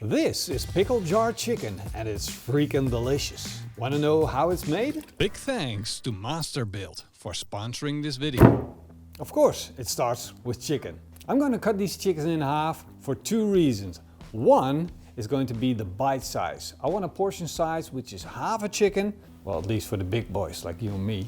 This is pickled jar chicken and it's freaking delicious. Want to know how it's made? Big thanks to Masterbuild for sponsoring this video. Of course, it starts with chicken. I'm going to cut these chickens in half for two reasons. One is going to be the bite size. I want a portion size which is half a chicken, well, at least for the big boys like you and me.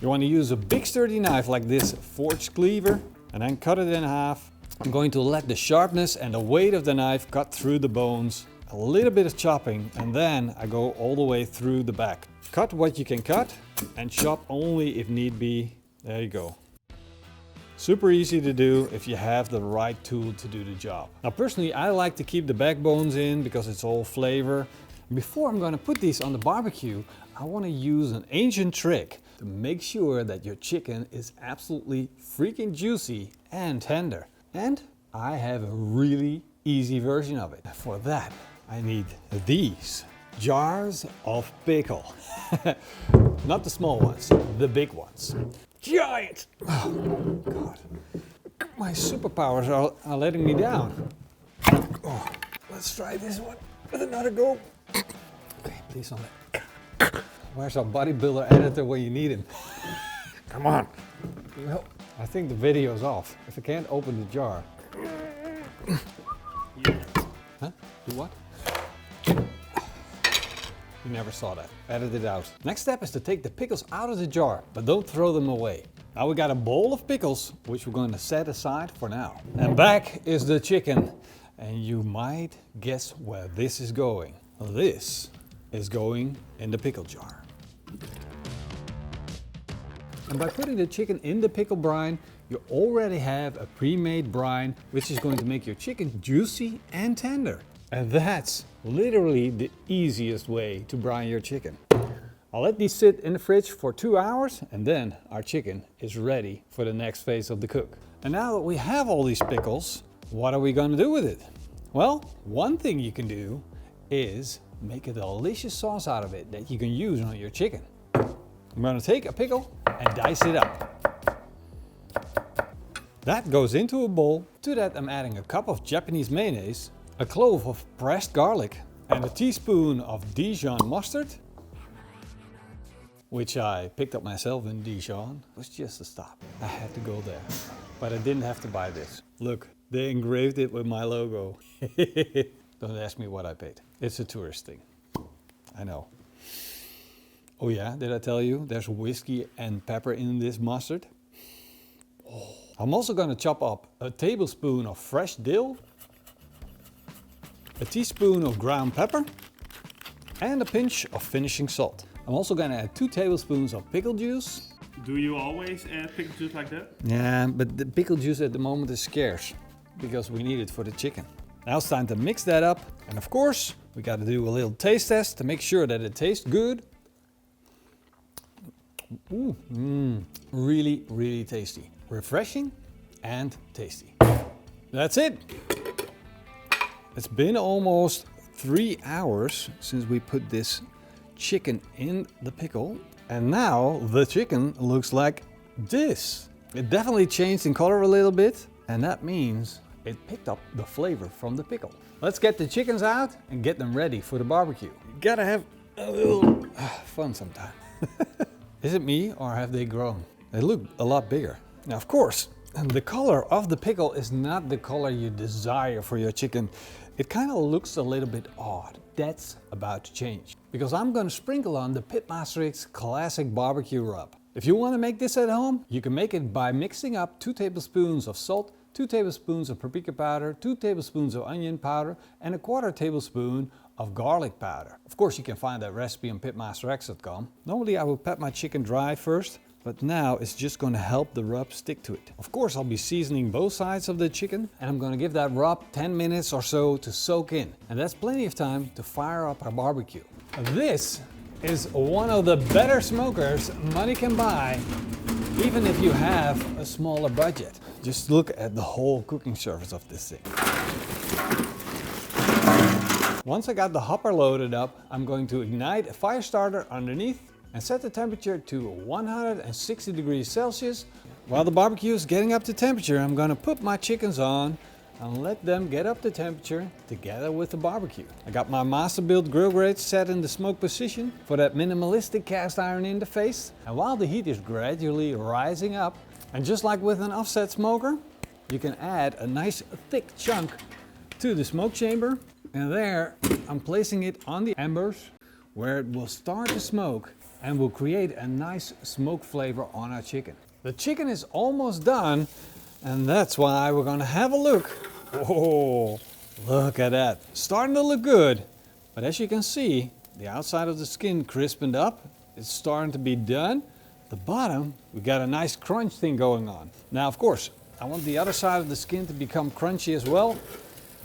You want to use a big sturdy knife like this forged cleaver and then cut it in half. I'm going to let the sharpness and the weight of the knife cut through the bones. A little bit of chopping and then I go all the way through the back. Cut what you can cut and chop only if need be. There you go. Super easy to do if you have the right tool to do the job. Now personally I like to keep the backbones in because it's all flavor. Before I'm going to put these on the barbecue, I want to use an ancient trick to make sure that your chicken is absolutely freaking juicy and tender. And I have a really easy version of it. For that, I need these jars of pickle. Not the small ones, the big ones. Giant! Oh, God. My superpowers are letting me down. Oh, let's try this one with another go. Okay, please don't let. Where's our bodybuilder editor when you need him? Come on. Well, I think the video's off. If I can't open the jar. Huh? Do what? You never saw that. Edit it out. Next step is to take the pickles out of the jar, but don't throw them away. Now we got a bowl of pickles, which we're going to set aside for now. And back is the chicken. And you might guess where this is going. This is going in the pickle jar. And by putting the chicken in the pickle brine, you already have a pre-made brine, which is going to make your chicken juicy and tender. And that's literally the easiest way to brine your chicken. I'll let these sit in the fridge for 2 hours and then our chicken is ready for the next phase of the cook. And now that we have all these pickles, what are we going to do with it? Well, one thing you can do is make a delicious sauce out of it that you can use on your chicken. I'm going to take a pickle and dice it up. That goes into a bowl. To that I'm adding a cup of Japanese mayonnaise, a clove of pressed garlic and a teaspoon of Dijon mustard, which I picked up myself in Dijon. It was just a stop. I had to go there, but I didn't have to buy this. Look, they engraved it with my logo. Don't ask me what I paid. It's a tourist thing. I know. Oh yeah, did I tell you there's whiskey and pepper in this mustard? Oh. I'm also going to chop up a tablespoon of fresh dill, a teaspoon of ground pepper, and a pinch of finishing salt. I'm also going to add 2 tablespoons of pickle juice. Do you always add pickle juice like that? Yeah, but the pickle juice at the moment is scarce because we need it for the chicken. Now it's time to mix that up. And of course, we got to do a little taste test to make sure that it tastes good. Ooh, really, really tasty. Refreshing and tasty. That's it. It's been almost 3 hours since we put this chicken in the pickle. And now the chicken looks like this. It definitely changed in color a little bit. And that means it picked up the flavor from the pickle. Let's get the chickens out and get them ready for the barbecue. You gotta have a little fun sometime. Is it me or have they grown? They look a lot bigger. Now of course, the color of the pickle is not the color you desire for your chicken. It kind of looks a little bit odd. That's about to change. Because I'm going to sprinkle on the PitmasterX classic barbecue rub. If you want to make this at home, you can make it by mixing up 2 tablespoons of salt, 2 tablespoons of paprika powder, 2 tablespoons of onion powder, and a 1/4 tablespoon of garlic powder. Of course, you can find that recipe on PitmasterX.com. Normally I would pat my chicken dry first, but now it's just going to help the rub stick to it. Of course, I'll be seasoning both sides of the chicken, and I'm going to give that rub 10 minutes or so to soak in. And that's plenty of time to fire up our barbecue. This is one of the better smokers money can buy, even if you have a smaller budget. Just look at the whole cooking surface of this thing. Once I got the hopper loaded up, I'm going to ignite a fire starter underneath and set the temperature to 160 degrees Celsius. While the barbecue is getting up to temperature, I'm going to put my chickens on. and let them get up to temperature together with the barbecue. I got my master built grill grates set in the smoke position for that minimalistic cast iron interface. And while the heat is gradually rising up, and just like with an offset smoker, you can add a nice thick chunk to the smoke chamber. And there I'm placing it on the embers where it will start to smoke and will create a nice smoke flavor on our chicken. The chicken is almost done, and that's why we're gonna have a look. Oh, look at that. Starting to look good, but as you can see, the outside of the skin crispened up. It's starting to be done. The bottom, we got a nice crunch thing going on. Now, of course, I want the other side of the skin to become crunchy as well.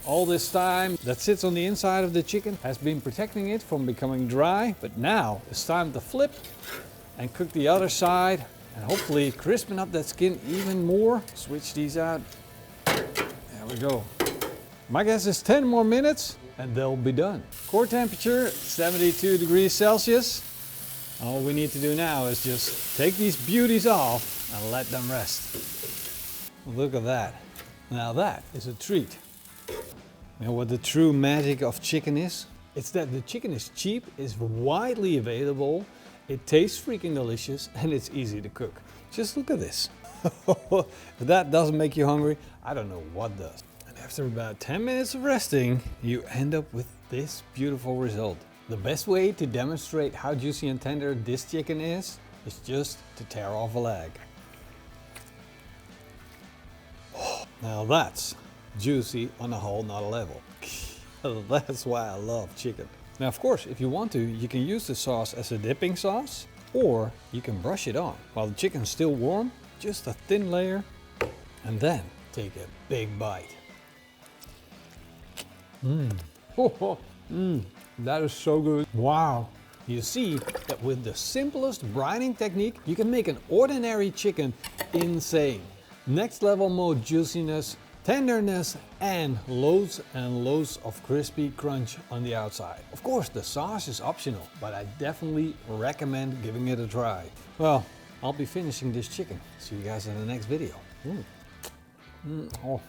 All this time that sits on the inside of the chicken has been protecting it from becoming dry, but now it's time to flip and cook the other side and hopefully crispen up that skin even more. Switch these out. There we go. My guess is 10 more minutes and they'll be done. Core temperature 72 degrees Celsius. All we need to do now is just take these beauties off and let them rest. Look at that. Now that is a treat. You know what the true magic of chicken is? It's that the chicken is cheap, is widely available, it tastes freaking delicious, and it's easy to cook. Just look at this. If that doesn't make you hungry, I don't know what does. And after about 10 minutes of resting, you end up with this beautiful result. The best way to demonstrate how juicy and tender this chicken is just to tear off a leg. Now that's juicy on a whole nother level. That's why I love chicken. Now, of course, if you want to, you can use the sauce as a dipping sauce, or you can brush it on. While the chicken's still warm, just a thin layer, and then take a big bite. That is so good. Wow. You see that with the simplest brining technique, you can make an ordinary chicken insane. Next level mode juiciness, tenderness, and loads of crispy crunch on the outside. Of course, the sauce is optional, but I definitely recommend giving it a try. Well, I'll be finishing this chicken. See you guys in the next video. Oh.